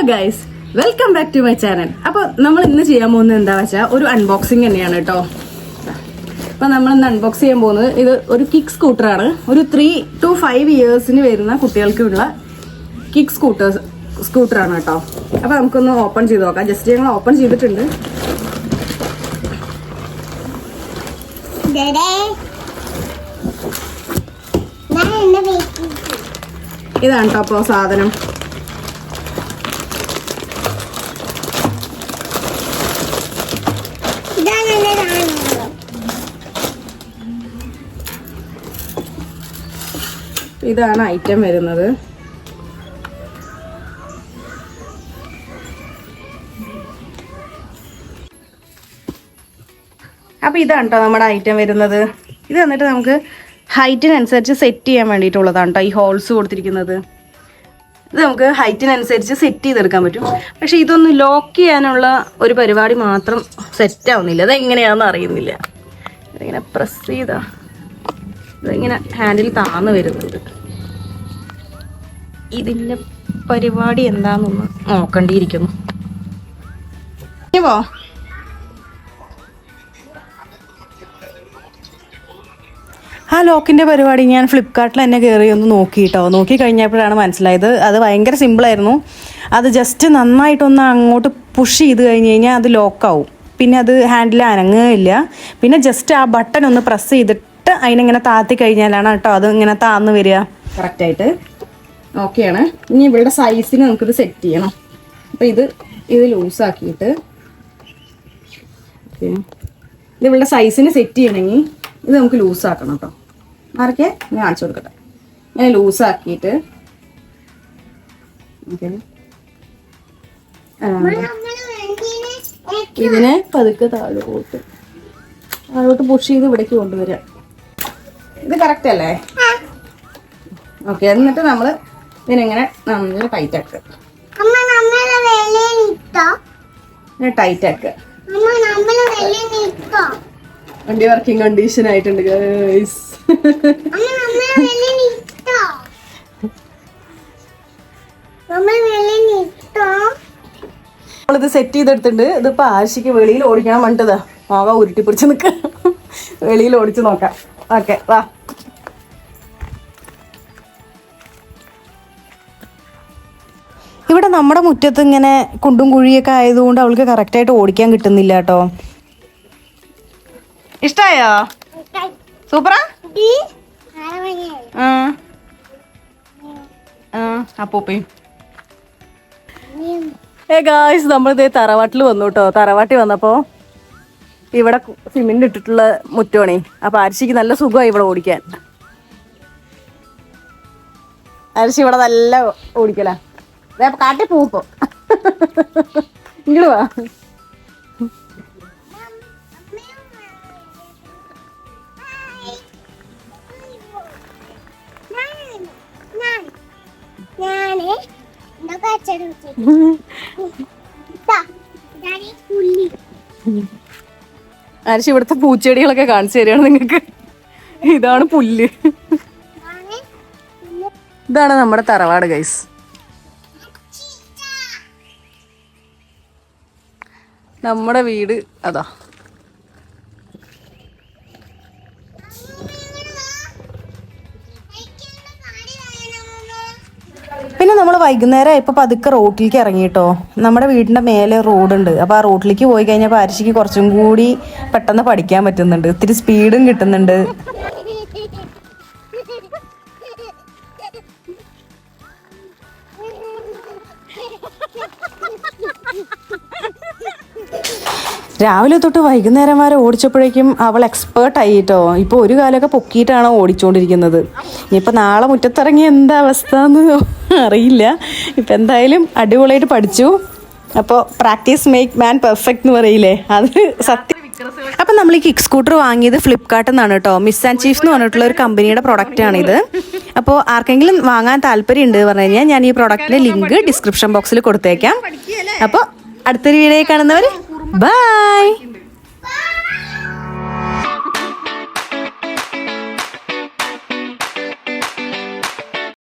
Guys, welcome back to my channel. അപ്പോൾ നമ്മൾ ഇന്ന് ചെയ്യാൻ പോകുന്നത് എന്താ വെച്ചാൽ ഒരു അൺബോക്സിങ് തന്നെയാണ് കേട്ടോ. അപ്പോൾ നമ്മൾ ഇന്ന് അൺബോക്സ് ചെയ്യാൻ പോകുന്നത് ഇത് ഒരു കിക്ക് സ്കൂട്ടറാണ്. ഒരു 3 to 5 ഇയേഴ്സിന് വരുന്ന കുട്ടികൾക്കുള്ള കിക്ക് സ്കൂട്ടറാണ് കേട്ടോ. അപ്പോൾ നമുക്കൊന്ന് ഓപ്പൺ ചെയ്ത് നോക്കാം. ജസ്റ്റ് ഞങ്ങൾ ഓപ്പൺ ചെയ്തിട്ടുണ്ട്. ഇതാണ് കേട്ടോ അപ്പോൾ സാധനം. ഇതാണ് ഐറ്റം വരുന്നത്. അപ്പോൾ ഇതാണ് കേട്ടോ നമ്മുടെ ഐറ്റം വരുന്നത്. ഇത് വന്നിട്ട് നമുക്ക് ഹൈറ്റിനനുസരിച്ച് സെറ്റ് ചെയ്യാൻ വേണ്ടിയിട്ടുള്ളതാണ് കേട്ടോ ഈ ഹോൾസ് കൊടുത്തിരിക്കുന്നത്. ഇത് നമുക്ക് ഹൈറ്റിനനുസരിച്ച് സെറ്റ് ചെയ്തെടുക്കാൻ പറ്റും. പക്ഷെ ഇതൊന്ന് ലോക്ക് ചെയ്യാനുള്ള ഒരു പരിപാടി മാത്രം സെറ്റ് ആവുന്നില്ല. അതെങ്ങനെയാണെന്ന് അറിയുന്നില്ല. ഇതിങ്ങനെ പ്രസ് ചെയ്താ ഇതിങ്ങനെ ഹാൻഡിൽ താന്ന് വരുന്നുണ്ട്. ഇതിൻ്റെ പരിപാടി എന്താണെന്നൊന്ന് നോക്കേണ്ടിയിരിക്കുന്നു. പോ ആ ലോക്കിൻ്റെ പരിപാടി ഞാൻ ഫ്ലിപ്കാർട്ടിൽ തന്നെ കയറി ഒന്ന് നോക്കി കഴിഞ്ഞപ്പോഴാണ് മനസ്സിലായത് അത് ഭയങ്കര സിമ്പിളായിരുന്നു. അത് ജസ്റ്റ് നന്നായിട്ടൊന്ന് അങ്ങോട്ട് പുഷ് ചെയ്ത് കഴിഞ്ഞ് കഴിഞ്ഞാൽ അത് ലോക്കാവും. പിന്നെ അത് ഹാൻഡിൽ അനങ്ങുകയില്ല. പിന്നെ ജസ്റ്റ് ആ ബട്ടൺ ഒന്ന് പ്രസ് ചെയ്തിട്ട് അതിനിങ്ങനെ താത്തി കഴിഞ്ഞാലാണ് കേട്ടോ അത് ഇങ്ങനെ താന്ന് വരിക. കറക്റ്റായിട്ട് ഓക്കെയാണ്. ഇനി ഇവളുടെ സൈസിന് നമുക്കിത് സെറ്റ് ചെയ്യണം. അപ്പോൾ ഇത് ലൂസാക്കിയിട്ട് ഇത് ഇവളുടെ സൈസിന് സെറ്റ് ചെയ്യണമെങ്കിൽ ഇത് നമുക്ക് ലൂസാക്കണം കേട്ടോ. ആരൊക്കെ ഞാൻ കാണിച്ചു കൊടുക്കട്ടെ. ഞാൻ ലൂസാക്കിയിട്ട് ഇതിനെ പതുക്കെ താഴോട്ട് പുഷ് ചെയ്ത് ഇവിടേക്ക് കൊണ്ടുവരിക. ഇത് കറക്റ്റ് അല്ലേ? ഓക്കെ. എന്നിട്ട് നമ്മൾ ഇതിനെങ്ങനെ നല്ല ടൈറ്റ് ആക്കുക. ടൈറ്റ് ആക്കുക. വണ്ടി വർക്കിംഗ് കണ്ടീഷൻ ആയിട്ടുണ്ട് ഗൈസ്. നമ്മളിത് സെറ്റ് ചെയ്തെടുത്തിട്ടുണ്ട്. ഇതിപ്പോൾ ആശയ്ക്ക് വെളിയിൽ ഓടിക്കാൻ വേണ്ടതാ. ആകെ ഉരുട്ടി പിടിച്ച് നിൽക്കുക. വെളിയിൽ ഓടിച്ച് നോക്കാം. ഓക്കെ വാ. ഇവിടെ നമ്മുടെ മുറ്റത്ത് ഇങ്ങനെ കുണ്ടും കുഴിയൊക്കെ ആയതുകൊണ്ട് അവൾക്ക് കറക്റ്റായിട്ട് ഓടിക്കാൻ കിട്ടുന്നില്ല കേട്ടോ. ഇഷ്ടായോ? സൂപ്പറാ. അപ്പൂപ്പയും ഗായ്സ് നമ്മളിതേ തറവാട്ടിൽ വന്നു കേട്ടോ. തറവാട്ടിൽ വന്നപ്പോൾ ഇവിടെ സിമെന്റ് ഇട്ടിട്ടുള്ള മുറ്റമാണേ. അപ്പൊ അരിശിക്ക് നല്ല സുഖമായി ഇവിടെ ഓടിക്കാൻ. അരിശി ഇവിടെ നല്ല ഓടിക്കല. കാട്ടി പൂപ്പോ ഇങ്ങോട്ട് വാ. അരിശി ഇവിടുത്തെ പൂച്ചെടികളൊക്കെ കാണിച്ചു തരികയാണ് നിങ്ങൾക്ക്. ഇതാണ് പുല്ല്. ഇതാണ് നമ്മുടെ തറവാട് ഗൈസ്. നമ്മുടെ വീട് അതാ. പിന്നെ നമ്മൾ വൈകുന്നേരം ഇപ്പോൾ പതുക്കെ റോട്ടിലേക്ക് ഇറങ്ങിട്ടോ. നമ്മുടെ വീടിൻ്റെ മേലെ റോഡുണ്ട്. അപ്പോൾ ആ റോട്ടിലേക്ക് പോയി കഴിഞ്ഞപ്പോൾ അരിശിക്ക് കുറച്ചും കൂടി പെട്ടെന്ന് പഠിക്കാൻ പറ്റുന്നുണ്ട്. ഇത്തിരി സ്പീഡും കിട്ടുന്നുണ്ട്. രാവിലെ തൊട്ട് വൈകുന്നേരം വരെ ഓടിച്ചപ്പോഴേക്കും അവൾ എക്സ്പേർട്ടായി കേട്ടോ. ഇപ്പോൾ ഒരു കാലമൊക്കെ പൊക്കിയിട്ടാണ് ഓടിച്ചുകൊണ്ടിരിക്കുന്നത്. ഇനിയിപ്പോൾ നാളെ മുറ്റത്തിറങ്ങി എന്താ അവസ്ഥ എന്ന് അറിയില്ല. ഇപ്പം എന്തായാലും അടിപൊളിയായിട്ട് പഠിച്ചു. അപ്പോൾ പ്രാക്ടീസ് മേക്ക് മാൻ പെർഫെക്റ്റ് എന്ന് പറയില്ലേ, അത് സത്യം. അപ്പം നമ്മൾ ഈ കിക്ക് സ്കൂട്ടർ വാങ്ങിയത് ഫ്ലിപ്കാർട്ടിൽ നിന്നാണ് കേട്ടോ. മിസ് ആൻഡ് ചീഫ് എന്ന് പറഞ്ഞിട്ടുള്ള ഒരു കമ്പനിയുടെ പ്രൊഡക്റ്റാണിത്. അപ്പോൾ ആർക്കെങ്കിലും വാങ്ങാൻ താല്പര്യം ഉണ്ട് പറഞ്ഞു കഴിഞ്ഞാൽ ഞാൻ ഈ പ്രൊഡക്റ്റിൻ്റെ ലിങ്ക് ഡിസ്ക്രിപ്ഷൻ ബോക്സിൽ കൊടുത്തേക്കാം. അപ്പോൾ അടുത്തൊരു വീഡിയോ കാണുന്നവർ ബൈ.